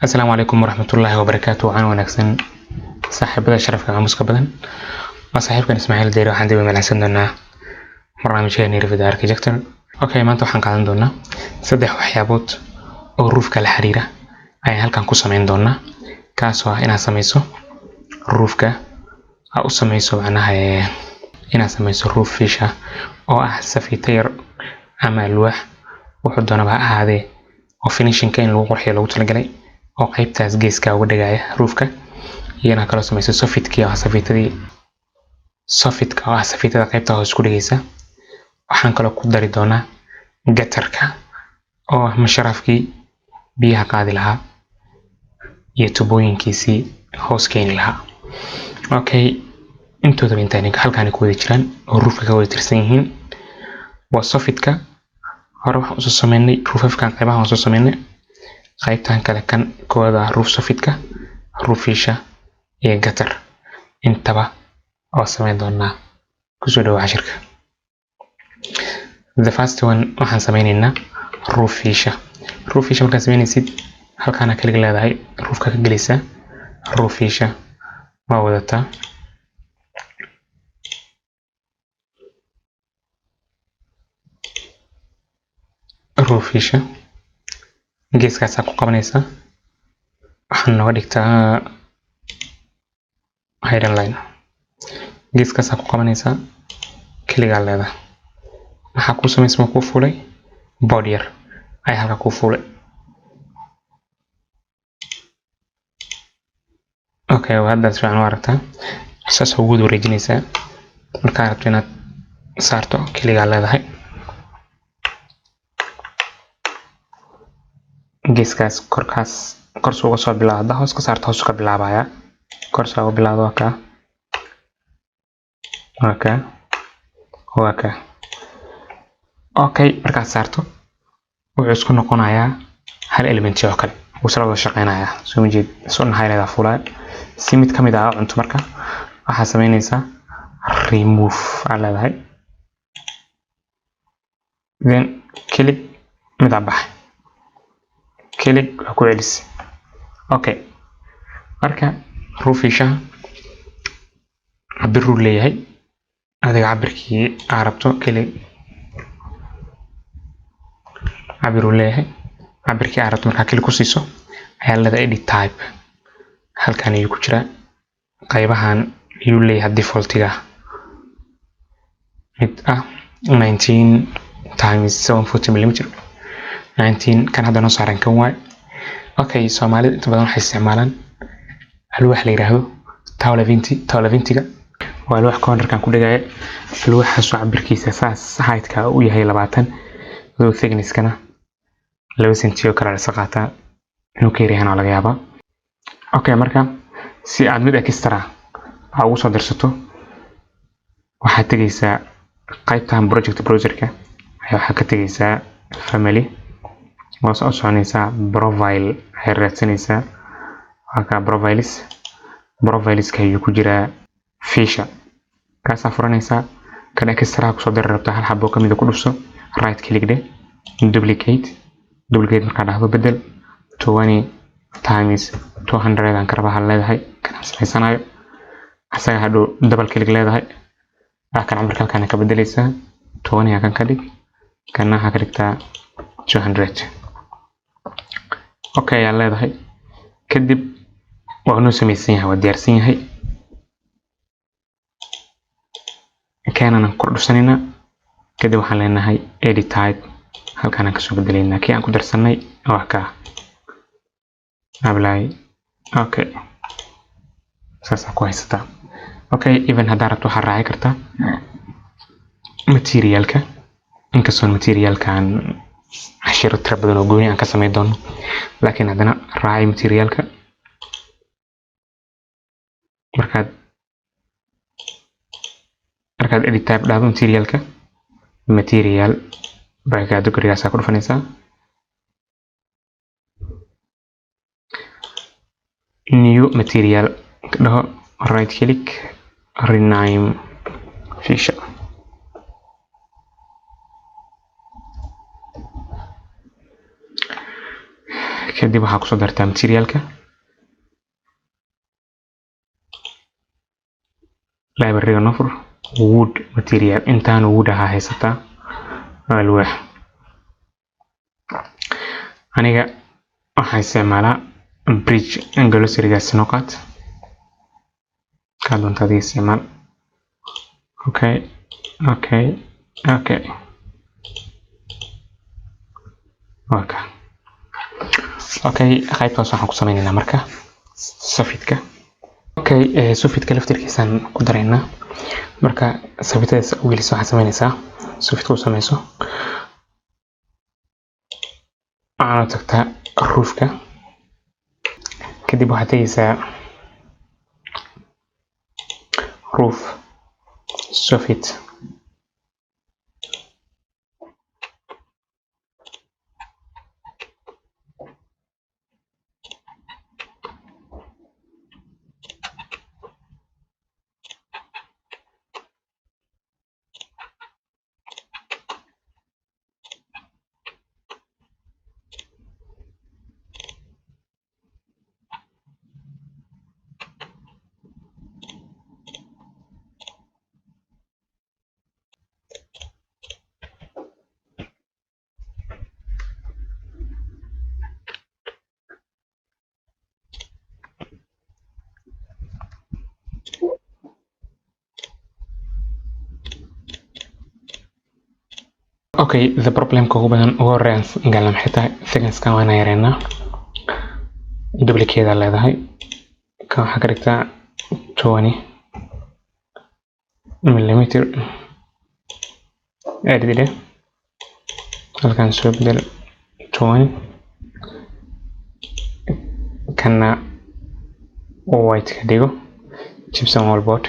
السلام عليكم ورحمة الله وبركاته. عن ونكسن صاحب هذا الشرف كان مسك بدن وصاحب كان اسماعيل ديرو عندي من الحسن دنا برنامج هني ريفيد اركيتكتر. اوكي ما انتو حنقعدن دونا صدح وحيابوت او روف كلا حريرة اي هل كان كوسمين دونا كاسوا انا سميسو روفكا او سميسو معناها انا سميسو روف فيشة او احسا في تير اما الواح وحدونا بقى هذه وفينيشن كاين لو قرحي لو تلقلي oo qaybtaas geeska uga dhigaya roofka iyana kala sameeyay sofitkii ah safitadii sofitka ah safitada qaybta hoos ku dhigaysa waxaan kala ku dari doonaa gatarka oo masharafkii biyaha qaadi lahaa iyo tubooyinkiisii hoos keeni lahaa. Okay, intooda intaan halkaan ku wada jiraan oo roofka ka wada tirsan yihiin waa sofitka hore waxaan soo sameynay roofafkan qaybaha soo sameynay qaybtan kale kan kooda roof sofitka roofisha iyo gatar intaba oo sameyn doonaa ku soo dhawaad shirka. The first one waxaan sameynaynaa roofisha markaan sameynaysid halkaan kaliya leedahay roofka ka galeysa roofisha waa wadata roofisha geeskaas ku qabanaysa waxaan nooga dhigtaa hidden line geeskaas ku qabanaysa kaliya leedahay waxa ku sameysmo ku fulay board yar ay halka ku fulay. Okay, hadda fiican u aragtaa saas ugu wareejinaysa marka rabto inaad saarto kaliya leedahay geeskaas korkaas kor soo soo bilaabada hoos ka saarto hoos ka bilaabaya kor soo bilaado ka okay marka saarto wuxuu isku noqonayaa hal element oo kale uu soo wada shaqeynaya soo jeed soo nahaynada fulay si mid kamid ah cunto marka waxa sameynaysa remove leedahay then click midabah click ku celis. Okay, marka roofisha cabir uu leeyahay adiga cabirkii aad rabto click cabir uu leeyahay cabirkii aad rabto marka click ku siiso ayaa la edit type halkaan ayuu ku jira qaybahan ayuu leeyahay defaultiga mid ah 19 times 740 mm 19 kan hadda noo saaran kan waay. Okay, Soomaalida inta badan waxay isticmaalaan alwaax la yiraahdo tawla 20ga waa alwaax cornerkan ku dhigaya alwaaxaas cabirkiisa saas height-ka uu yahay 20 low thickness-kana 2 cm oo kala saqata inuu ka yaryahay laga yaabaa. Okay, marka si aad mid extra ugu soo dirsato waxaad tagaysaa qaybtan project browser-ka ayaa waxa ka tagaysaa family waas oo soconaysa profile ay raadsanaysa halka profiles ka ayuu ku jira fisha kaas furanaysa kan extra ku soo dir rabto hal xabo kamid ku dhufso right click de duplicate marka dhahdo bedel 20 times 200 aan karba hal leedahay kan sameysanayo asaga hadho double click leedahay kan cabirka kan ka bedelaysa 20 kan ka dhig kana ha ka dhigtaa 200. Okay, yaa leedahay kadib waa inuu sameysan yahay waa diyaarsan yahay keenana ku dhufsanayna kadib waxaan leenahay edit type halkaan ka soo bedelaynaa kii aan ku darsanay wax ka apply. Okay, saas ku haysata. Okay, even hadda rabto waxaad raaci kartaa materialka inkastoo materialkan عشرة ترى بدنا نقولي عن كسمة دون لكن عندنا راعي ماتيريالك مركز اللي تاب لازم ماتيريالك ماتيريال بركة دكتور ساكر فنيسا new material ده right click rename feature kadib waxaa kusoo dartaa materialka library nofur wood material intaan wood aha haysataa alwaax aniga waxaan isticmaalaa bridge glossary-gaas noqot ka doonta adiga isticmaal okay qaybtaas waxaan ku sameynaynaa marka safidka sufidka laftirkiisaan ku daraynaa marka safidadaas u geliso waxaad sameynaysaa sufidka u sameyso waxaana tagtaa roofka kadib waxaad tegaysaa roof sufid the problem ugu badan ugu horeeyaan galna maxay tahay thickness-ka waana yareynaa duplicate aad leedahay kan waxaa ka dhigtaa 20 millimeter edit halkan soo bedel 20 kana white ka dhigo gypsum wallboard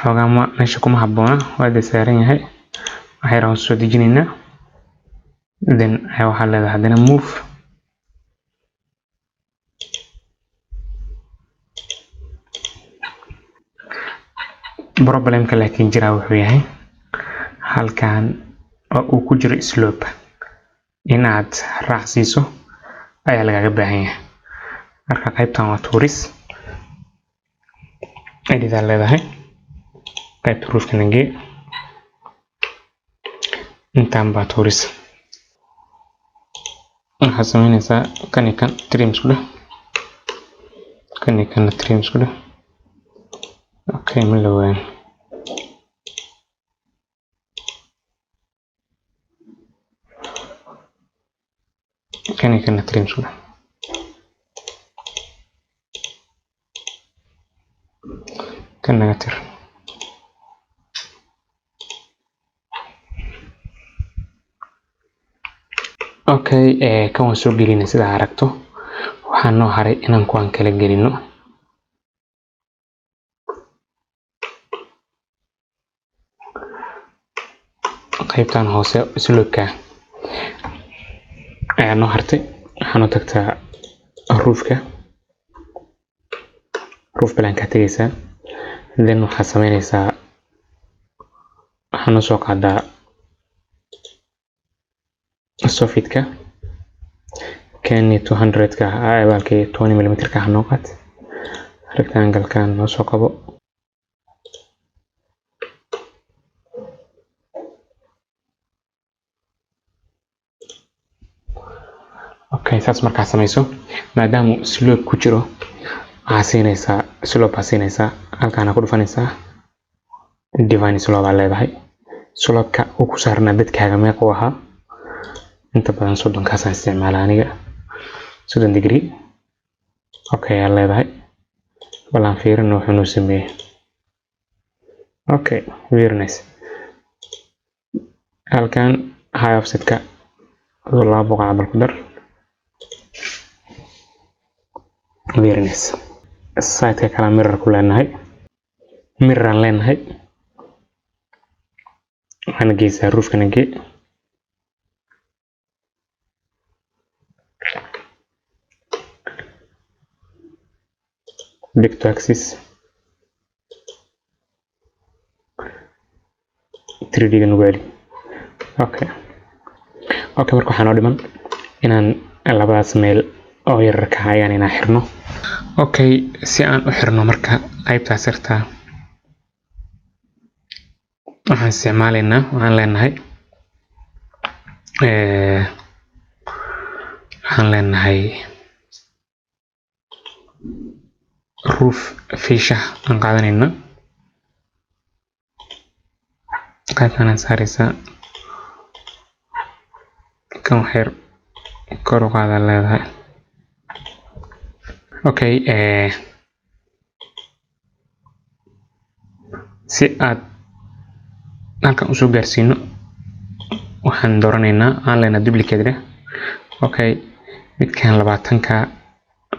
xoogaa meesha kuma habboona waa saaran yahay waxaan soo dejinaynaa then waxaa leedahay haddana move problemka laakiin jira wuxuu yahay halkan oo uu ku jiro slope inaad raacsiiso ayaa lagaga baahan yahay marka qaybtan waa tuuris edit aad leedahay qaybta roofka nagee intaan baa tuuris waxaad sameynaysaa kan iyo kan trim isku dheh kan iyo kan trim isku dheh ma lawaan kan iyo kan trim isku dheh kan naga tir kan waan soo gelinay sida aragto waxaan noo haray inaan kuwaan kala gelino qaybtan hoose slope-ka ayaa noo hartay waxaanu tagtaa roof plan ka tagaysaa then waxaad sameynaysaa waxaanu soo qaadaa sofidka kan 200-ka baalkii 20 millimeter-ka noo qaat rectangle-kan noo soo qabo saas markaa sameyso maadaama slope ku jiro waxaa siinaysaa slope baa siinaysaa halkaana ku dhufanaysaa divine slope baa leedahay slope-ka uu ku saarnaa dadkaaga meeqa u ahaa inta badan 30-kaasaan isticmaalaa aniga 30 degree aad leedahay balaan fiirina wuxuu noo sameeyey very nice halkan high offset-ka 2 boqol cabal ku dar very nice side-ka kala mirror ku leenahay mirror leenahay waxaana geysaa roofka nagee back to axis 3D ga nagu celi. Okay marka waxaan oo dhiman inaan labadaas meel oo yar ka hayaan inaan xirno. Okay si aan u xirno marka qaybtaas yarta waxaan isticmaalaynaa waxaan leenahay roof fisha aan qaadanayna qaybtan aan saaraysa kan waxyar kor u qaada leedahay. Okay si aad halkan usoo gaarsiino waxaan dooranaynaa aan leenahay duplicate leh. Okay midkan 20ka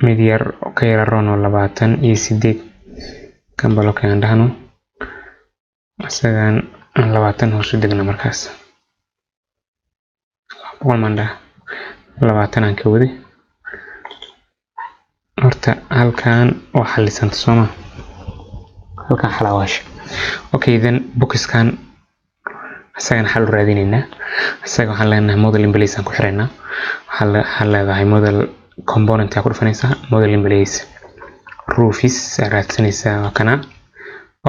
mid yar ka yar rono 28 kan block aan dhahno asagan 20 hoos u degna markaas manda 20 aan ka wadi horta halkan waa xalisan Soomaa halkan xalawaash. Okay then boxkan asagan xal u raadinayna asaga waxaan leenahay model in place aan ku xiraynaa waxaan leedahay model component ku dhufanaysa model in place roofis raadsanaysa kana.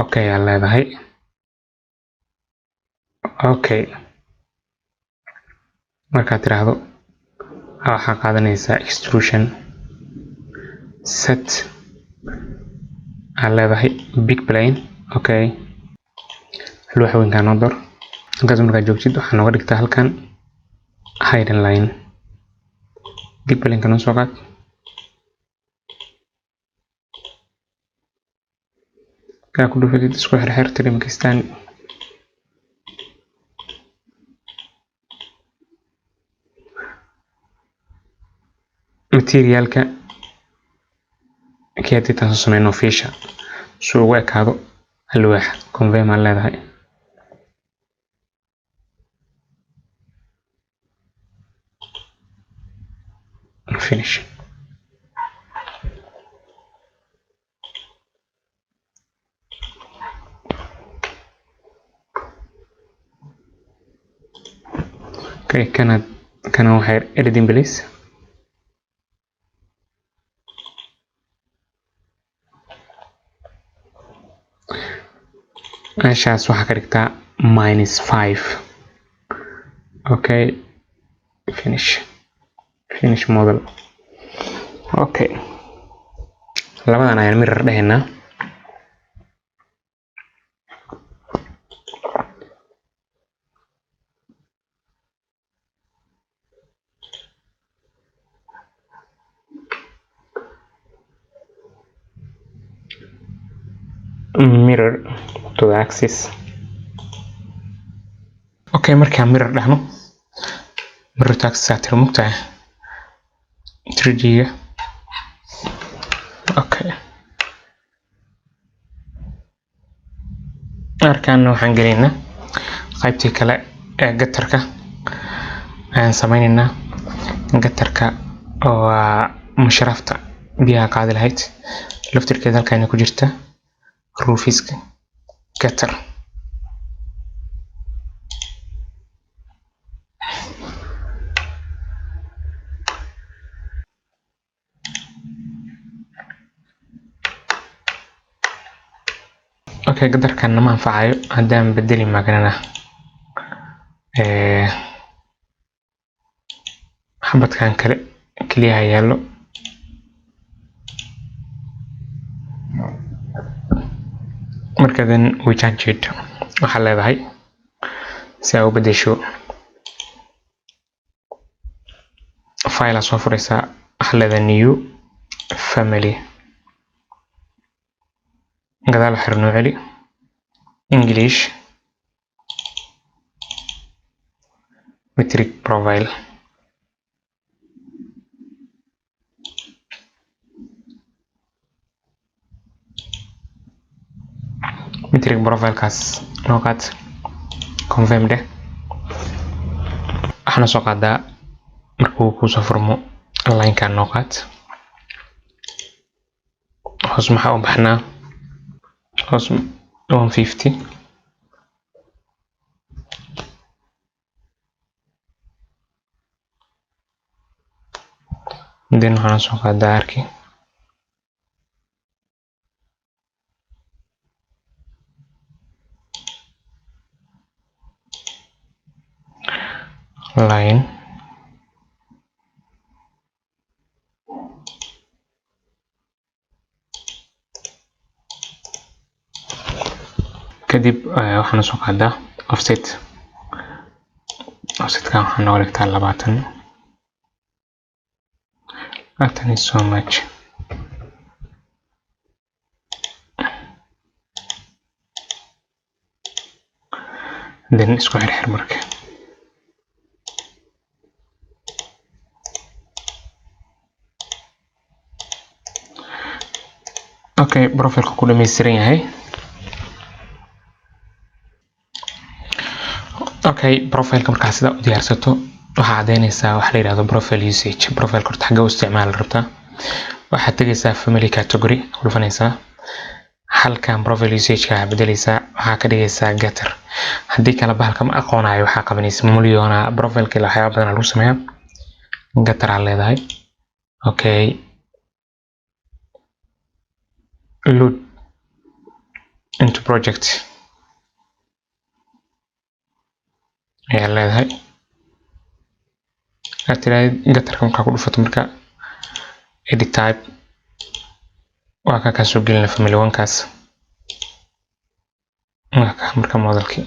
Okay aan leedahay. Okay marka tiraahdo waxaa qaadanaysa extrusion set aan leedahay big plane. Okay loo xawinkaan oo door halkaas markaa joogtid waxaan uga dhigtaa halkan hidden line big plane kan soo qaad ka ku dhufatid isku xirxir trim kistaan materialka keetitan soo sameeyno fisha soo ugu ekaado alwaax convey ma leedahay. Finish. Okay kana waxay editing place meeshaas waxaa ka dhigtaa -5. Okay finish model. Okay labadan ayaan mirror dhahaynaa mirror to the axis. Okay markaan mirror dhahno mirror to axis aad mugtahay 3D ga. Okay markaan waxaan galeynaa qaybtii kale ee gatarka aan sameynaynaa gatarka oo musharafta biyaha qaadi lahayd laftirkeeda halkan ku jirta roofiska gatar. Okay gadarkan nama anfacayo haddaan bedeli magnana xabadkan kale kaliya yaalo markadan we change it waxaa leedahay si aad u bedesho file soo furaysa waxaa leedahay new family gadaal xirno celi English metric profile kaas noo qaad confirm de waxaana soo qaadaa markuu ku soo furmo line kan noo qaad hoos maxaa u baxnaa hoos 150 then waxaan soo qaadaa arki line kadib waxaan soo qaadaa offsetkan waxaan noo dhigtaa 20. That is so much. Then isku xirxir marka okay profilka ku dhameystiran yahay okay profilka marka sida u diyaarsato waxa cadeynaysaa waxa la yiraahdo profile usage profilka horta xagga u isticmaal rabtaa waxa tagaysaa family category kulfanaysaa halkan profile usage ka bedelaysaa waxa ka dhigaysaa getter hadii kala bahalka ma aqoonayo waxa qabanaysaa milyoona profilka la waxyaabo badan lagu sameeyaa getter aan leedahay okay load into project ayaa leedahay atiraad getterka marka ku dhufato marka edit type waa ka soo gelina family 1 kaas marka modelki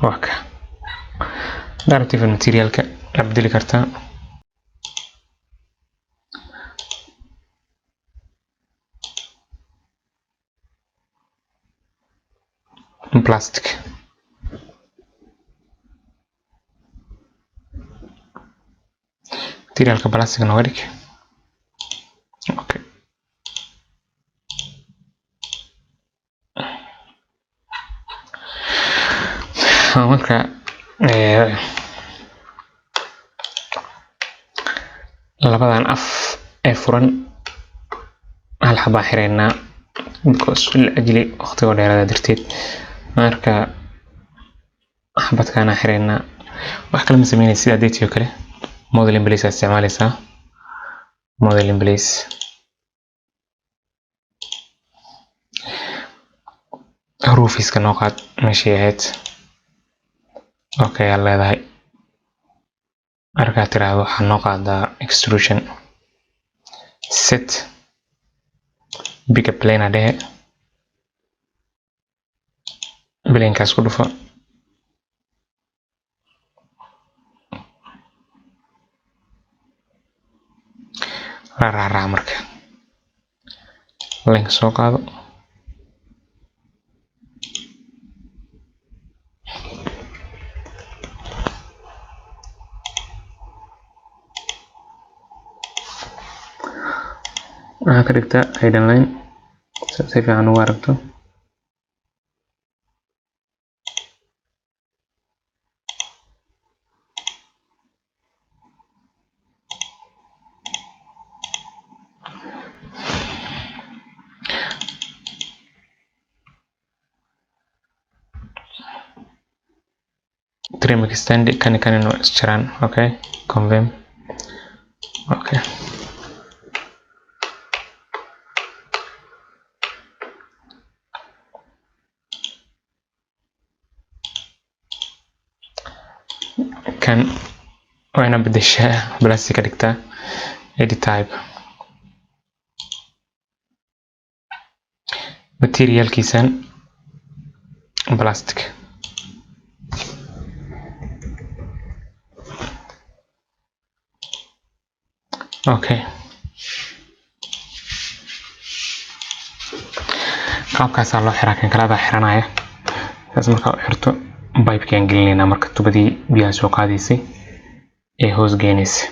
waka narrative materialka la bedeli kartaa plastic materialka plastic na wadig okay marka labadan af ee furan hal xaba xireenaa because ajli waqtiga dheeraada darteed marka xabadkana xireenaa wax kale ma sameynay sida date kale model in place isticmaalaysaa model in place ruufiska noo qaad meeshii ahayd okay aan leedahay marka tiraahdo waxaan noo qaadaa extrusion set bigger plane dhehe blankaas ku dhufo raaraa marka link soo qaado waxaa ka dhigtaa hidden line si fiican ugu aragto trim extend kan no isjaraan okay confirm okay kan waana bedeshaa plastic ka dhigtaa edit type material kiisan plastic okay qaabkaas loo xiraa kan kala xiranaya taas marka u xirto pipe kan gelinayna marka tubadii biyaha soo qaadaysay ee hoos geynaysa